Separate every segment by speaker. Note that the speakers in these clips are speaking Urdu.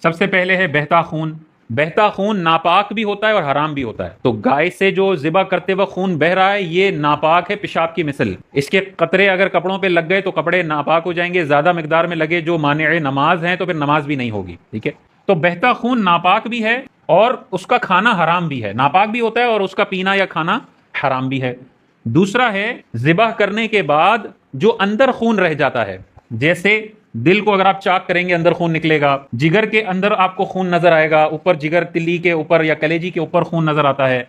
Speaker 1: سب سے پہلے ہے بہتا خون. بہتا خون ناپاک بھی ہوتا ہے اور حرام بھی ہوتا ہے. تو گائے سے جو ذبح کرتے وقت خون بہ رہا ہے یہ ناپاک ہے پیشاب کی مثل. اس کے قطرے اگر کپڑوں پہ لگ گئے تو کپڑے ناپاک ہو جائیں گے. زیادہ مقدار میں لگے جو مانع نماز ہیں تو پھر نماز بھی نہیں ہوگی. ٹھیک ہے. تو بہتا خون ناپاک بھی ہے اور اس کا کھانا حرام بھی ہے. ناپاک بھی ہوتا ہے اور اس کا پینا یا کھانا حرام بھی ہے. دوسرا ہے ذبح کرنے کے بعد جو اندر خون رہ جاتا ہے. جیسے دل کو اگر آپ چاک کریں گے اندر خون نکلے گا. جگر کے اندر آپ کو خون نظر آئے گا. اوپر جگر تلی کے اوپر یا کلیجی کے اوپر خون نظر آتا ہے.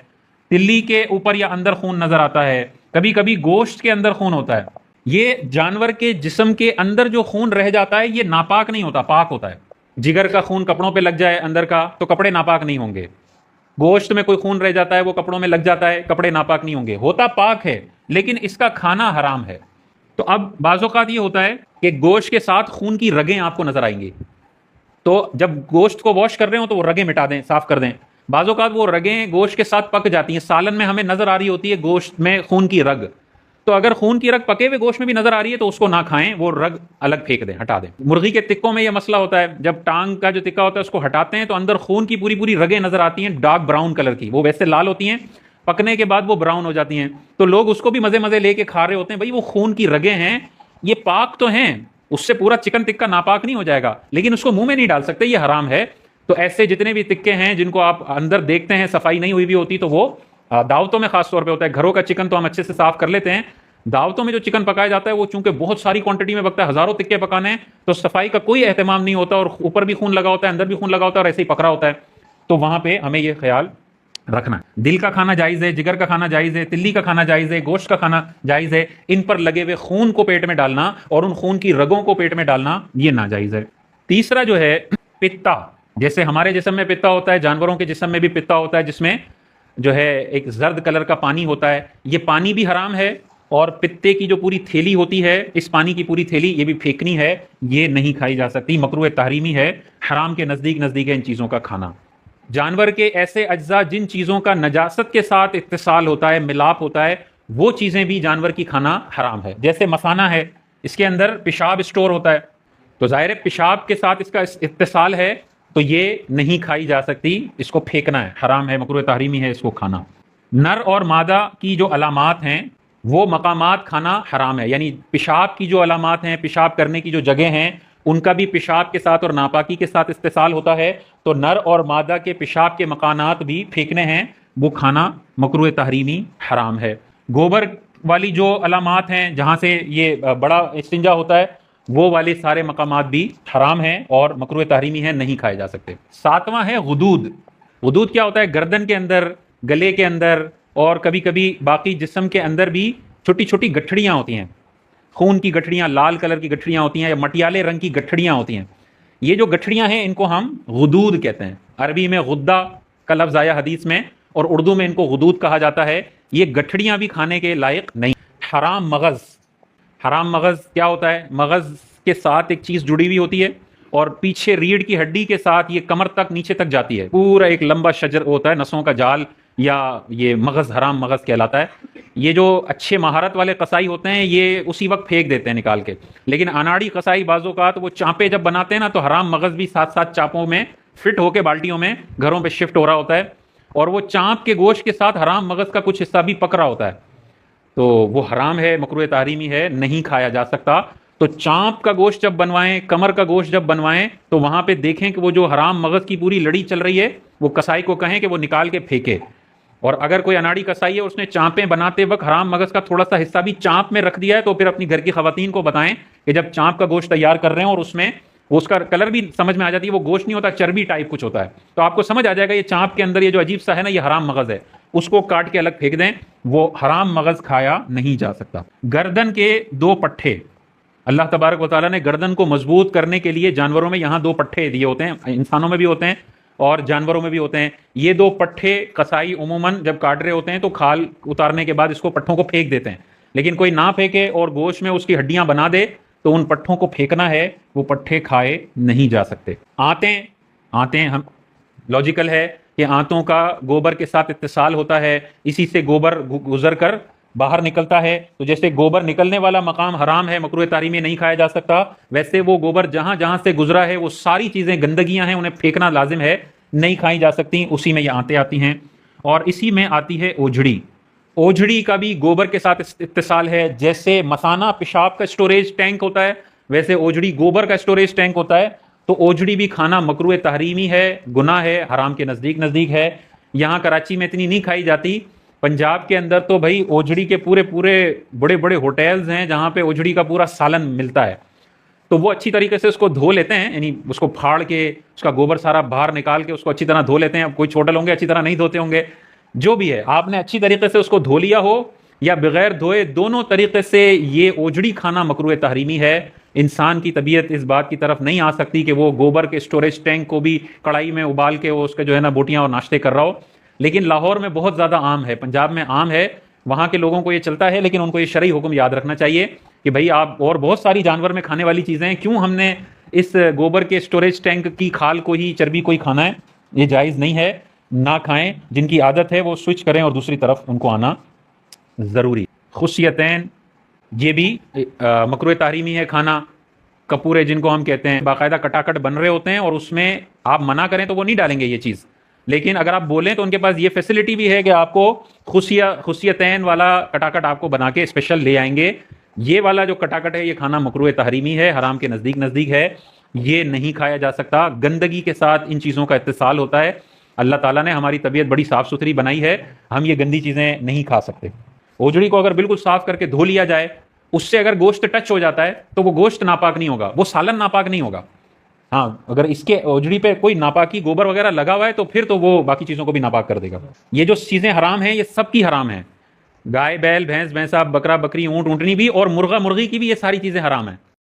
Speaker 1: تلی کے اوپر یا اندر خون نظر آتا ہے. کبھی کبھی گوشت کے اندر خون ہوتا ہے. یہ جانور کے جسم کے اندر جو خون رہ جاتا ہے یہ ناپاک نہیں ہوتا، پاک ہوتا ہے. جگر کا خون کپڑوں پہ لگ جائے اندر کا تو کپڑے ناپاک نہیں ہوں گے. گوشت میں کوئی خون رہ جاتا ہے وہ کپڑوں میں لگ جاتا ہے، کپڑے ناپاک نہیں ہوں گے. ہوتا پاک ہے لیکن اس کا کھانا حرام ہے. تو اب بعض اوقات یہ ہوتا ہے کہ گوشت کے ساتھ خون کی رگیں آپ کو نظر آئیں گی. تو جب گوشت کو واش کر رہے ہوں تو وہ رگیں مٹا دیں، صاف کر دیں. بعض اوقات وہ رگیں گوشت کے ساتھ پک جاتی ہیں. سالن میں ہمیں نظر آ رہی ہوتی ہے گوشت میں خون کی رگ. تو اگر خون کی رگ پکے ہوئے گوشت میں بھی نظر آ رہی ہے تو اس کو نہ کھائیں، وہ رگ الگ پھینک دیں، ہٹا دیں. مرغی کے تکوں میں یہ مسئلہ ہوتا ہے. جب ٹانگ کا جو تکا ہوتا ہے اس کو ہٹاتے ہیں تو اندر خون کی پوری پوری رگیں نظر آتی ہیں، ڈارک براؤن کلر کی. وہ ویسے لال ہوتی ہیں، پکنے کے بعد وہ براؤن ہو جاتی ہیں. تو لوگ اس کو بھی مزے مزے لے کے کھا رہے ہوتے ہیں. بھائی وہ خون کی رگیں ہیں، یہ پاک تو ہیں، اس سے پورا چکن ٹکا ناپاک نہیں ہو جائے گا، لیکن اس کو منہ میں نہیں ڈال سکتے، یہ حرام ہے. تو ایسے جتنے بھی تکے ہیں جن کو آپ اندر دیکھتے ہیں صفائی نہیں ہوئی بھی ہوتی تو وہ دعوتوں میں خاص طور پہ ہوتا ہے. گھروں کا چکن تو ہم اچھے سے صاف کر لیتے ہیں. دعوتوں میں جو چکن پکایا جاتا ہے وہ چونکہ بہت ساری کوانٹٹی میں پکتا ہے، ہزاروں تکے پکانے ہیں، تو صفائی کا کوئی اہتمام نہیں ہوتا اور اوپر بھی خون لگا ہوتا ہے، اندر بھی خون لگا ہوتا ہے اور ایسے ہی پکڑا ہوتا ہے. تو وہاں پہ ہمیں یہ خیال رکھنا. دل کا کھانا جائز ہے، جگر کا کھانا جائز ہے، تلی کا کھانا جائز ہے، گوشت کا کھانا جائز ہے. ان پر لگے ہوئے خون کو پیٹ میں ڈالنا اور ان خون کی رگوں کو پیٹ میں ڈالنا یہ ناجائز ہے. تیسرا جو ہے پتا. جیسے ہمارے جسم میں پتا ہوتا ہے، جانوروں کے جسم میں بھی پتا ہوتا ہے جس میں جو ہے ایک زرد کلر کا پانی ہوتا ہے. یہ پانی بھی حرام ہے اور پتے کی جو پوری تھیلی ہوتی ہے، اس پانی کی پوری تھیلی یہ بھی پھینکنی ہے، یہ نہیں کھائی جا سکتی، مکروہ تحریمی ہے. حرام کے نزدیک ہے ان چیزوں کا کھانا. جانور کے ایسے اجزاء جن چیزوں کا نجاست کے ساتھ اتصال ہوتا ہے، ملاپ ہوتا ہے، وہ چیزیں بھی جانور کی کھانا حرام ہے. جیسے مثانہ ہے، اس کے اندر پیشاب اسٹور ہوتا ہے، تو ظاہر پیشاب کے ساتھ اس کا اتصال ہے تو یہ نہیں کھائی جا سکتی، اس کو پھینکنا ہے، حرام ہے، مکروہ تحریمی ہے اس کو کھانا. نر اور مادہ کی جو علامات ہیں وہ مقامات کھانا حرام ہے. یعنی پیشاب کی جو علامات ہیں، پیشاب کرنے کی جو جگہ ہیں، ان کا بھی پیشاب کے ساتھ اور ناپاکی کے ساتھ اتصال ہوتا ہے. تو نر اور مادہ کے پیشاب کے مکانات بھی پھینکنے ہیں، وہ کھانا مکروہ تحریمی حرام ہے. گوبر والی جو علامات ہیں جہاں سے یہ بڑا استنجا ہوتا ہے، وہ والے سارے مقامات بھی حرام ہیں اور مکروہ تحریمی ہیں، نہیں کھائے جا سکتے. ساتواں ہے غدود. غدود کیا ہوتا ہے؟ گردن کے اندر، گلے کے اندر اور کبھی کبھی باقی جسم کے اندر بھی چھوٹی چھوٹی گٹھڑیاں ہوتی ہیں، خون کی گٹھڑیاں، لال کلر کی گٹھڑیاں ہوتی ہیں یا مٹیالے رنگ کی گٹھڑیاں ہوتی ہیں. یہ جو گٹھڑیاں ہیں ان کو ہم غدود کہتے ہیں. عربی میں غدہ کا لفظ آیا حدیث میں، اور اردو میں ان کو غدود کہا جاتا ہے. یہ گٹھڑیاں بھی کھانے کے لائق نہیں. حرام مغز. حرام مغز کیا ہوتا ہے؟ مغز کے ساتھ ایک چیز جڑی ہوئی ہوتی ہے اور پیچھے ریڑھ کی ہڈی کے ساتھ یہ کمر تک نیچے تک جاتی ہے، پورا ایک لمبا شجر ہوتا ہے، نسوں کا جال، یا یہ مغز حرام مغز کہلاتا ہے. یہ جو اچھے مہارت والے قصائی ہوتے ہیں یہ اسی وقت پھینک دیتے ہیں نکال کے، لیکن اناڑی قصائی بعض اوقات وہ چانپے جب بناتے ہیں نا تو حرام مغز بھی ساتھ ساتھ چاپوں میں فٹ ہو کے بالٹیوں میں گھروں پہ شفٹ ہو رہا ہوتا ہے، اور وہ چانپ کے گوشت کے ساتھ حرام مغز کا کچھ حصہ بھی پک رہا ہوتا ہے. تو وہ حرام ہے، مکروہ تحریمی ہے، نہیں کھایا جا سکتا. تو چانپ کا گوشت جب بنوائیں، کمر کا گوشت جب بنوائیں تو وہاں پہ دیکھیں کہ وہ جو حرام مغز کی پوری لڑی چل رہی ہے وہ قصائی کو کہیں کہ وہ نکال کے پھینکے. اور اگر کوئی اناڑی قصائی ہے اس نے چانپیں بناتے وقت حرام مغز کا تھوڑا سا حصہ بھی چانپ میں رکھ دیا ہے تو پھر اپنی گھر کی خواتین کو بتائیں کہ جب چانپ کا گوشت تیار کر رہے ہیں اور اس میں اس کا کلر بھی سمجھ میں آ جاتی ہے، وہ گوشت نہیں ہوتا، چربی ٹائپ کچھ ہوتا ہے، تو آپ کو سمجھ آ جائے گا یہ چانپ کے اندر یہ جو عجیب سا ہے نا یہ حرام مغز ہے، اس کو کاٹ کے الگ پھینک دیں، وہ حرام مغز کھایا نہیں جا سکتا. گردن کے 2 پٹھے. اللہ تبارک و تعالیٰ نے گردن کو مضبوط کرنے کے لیے جانوروں میں یہاں 2 پٹھے دیے ہوتے ہیں، انسانوں میں بھی ہوتے ہیں اور جانوروں میں بھی ہوتے ہیں. یہ 2 پٹھے قصائی عموماً جب کاٹ رہے ہوتے ہیں تو کھال اتارنے کے بعد اس کو پٹھوں کو پھینک دیتے ہیں، لیکن کوئی نہ پھینکے اور گوشت میں اس کی ہڈیاں بنا دے تو ان پٹھوں کو پھینکنا ہے، وہ پٹھے کھائے نہیں جا سکتے. آنتیں ہم لاجیکل ہے کہ آنتوں کا گوبر کے ساتھ اتصال ہوتا ہے، اسی سے گوبر گزر کر باہر نکلتا ہے تو جیسے گوبر نکلنے والا مقام حرام ہے، مکروہ تحریمی نہیں کھایا جا سکتا، ویسے وہ گوبر جہاں جہاں سے گزرا ہے وہ ساری چیزیں گندگیاں ہیں، انہیں پھینکنا لازم ہے، نہیں کھائی جا سکتی، اسی میں یہ آنتے آتی ہیں۔ اور اسی میں آتی ہے اوجھڑی۔ اوجھڑی کا بھی گوبر کے ساتھ اتصال ہے، جیسے مثانہ پیشاب کا اسٹوریج ٹینک ہوتا ہے ویسے اوجھڑی گوبر کا اسٹوریج ٹینک ہوتا ہے، تو اوجھڑی بھی کھانا مکروہ تحریمی ہے، گناہ ہے، حرام کے نزدیک ہے۔ یہاں کراچی میں اتنی نہیں کھائی جاتی، پنجاب کے اندر تو بھائی اوجھڑی کے پورے بڑے بڑے ہوٹلز ہیں جہاں پہ اوجھڑی کا پورا سالن ملتا ہے، تو وہ اچھی طریقے سے اس کو دھو لیتے ہیں، یعنی اس کو پھاڑ کے اس کا گوبر سارا باہر نکال کے اس کو اچھی طرح دھو لیتے ہیں۔ اب کوئی ہوٹل ہوں گے اچھی طرح نہیں دھوتے ہوں گے، جو بھی ہے آپ نے اچھی طریقے سے اس کو دھو لیا ہو یا بغیر دھوئے، دونوں طریقے سے یہ اوجھڑی کھانا مکروہ تحریمی ہے۔ انسان کی طبیعت اس بات کی طرف نہیں آ سکتی کہ وہ گوبر کے اسٹوریج ٹینک کو بھی کڑائی میں ابال کے وہ اس کے جو ہے نا بوٹیاں اور ناشتے کر رہا ہو، لیکن لاہور میں بہت زیادہ عام ہے، پنجاب میں عام ہے، وہاں کے لوگوں کو یہ چلتا ہے، لیکن ان کو یہ شرعی حکم یاد رکھنا چاہیے کہ بھائی آپ اور بہت ساری جانور میں کھانے والی چیزیں ہیں، کیوں ہم نے اس گوبر کے اسٹوریج ٹینک کی کھال کو ہی، چربی کو ہی کھانا ہے؟ یہ جائز نہیں ہے، نہ کھائیں، جن کی عادت ہے وہ سوئچ کریں اور دوسری طرف ان کو آنا ضروری۔ خصیتین یہ بھی مکروہ تحریمی ہے کھانا، کپورے جن کو ہم کہتے ہیں، باقاعدہ کٹاکٹ بن رہے ہوتے ہیں اور اس میں آپ منع کریں تو وہ نہیں ڈالیں گے یہ چیز، لیکن اگر آپ بولیں تو ان کے پاس یہ فیسلٹی بھی ہے کہ آپ کو خصیتین والا کٹاکٹ آپ کو بنا کے اسپیشل لے آئیں گے۔ یہ والا جو کٹاکٹ ہے یہ کھانا مکروہ تحریمی ہے، حرام کے نزدیک ہے، یہ نہیں کھایا جا سکتا۔ گندگی کے ساتھ ان چیزوں کا اتصال ہوتا ہے، اللہ تعالیٰ نے ہماری طبیعت بڑی صاف ستھری بنائی ہے، ہم یہ گندی چیزیں نہیں کھا سکتے۔ اوجڑی کو اگر بالکل صاف کر کے دھو لیا جائے، اس سے اگر گوشت ٹچ ہو جاتا ہے تو وہ گوشت ناپاک نہیں ہوگا، وہ سالن ناپاک نہیں ہوگا۔ ہاں اگر اس کے اوجڑی پہ کوئی ناپاکی گوبر وغیرہ لگا ہوا ہے تو پھر تو وہ باقی چیزوں کو بھی ناپاک کر دے گا۔ یہ جو چیزیں حرام ہیں یہ سب کی حرام ہیں، گائے بیل بھینس بھینسا بکرا بکری اونٹ اونٹنی بھی اور مرغا مرغی کی بھی، یہ ساری چیزیں حرام ہیں۔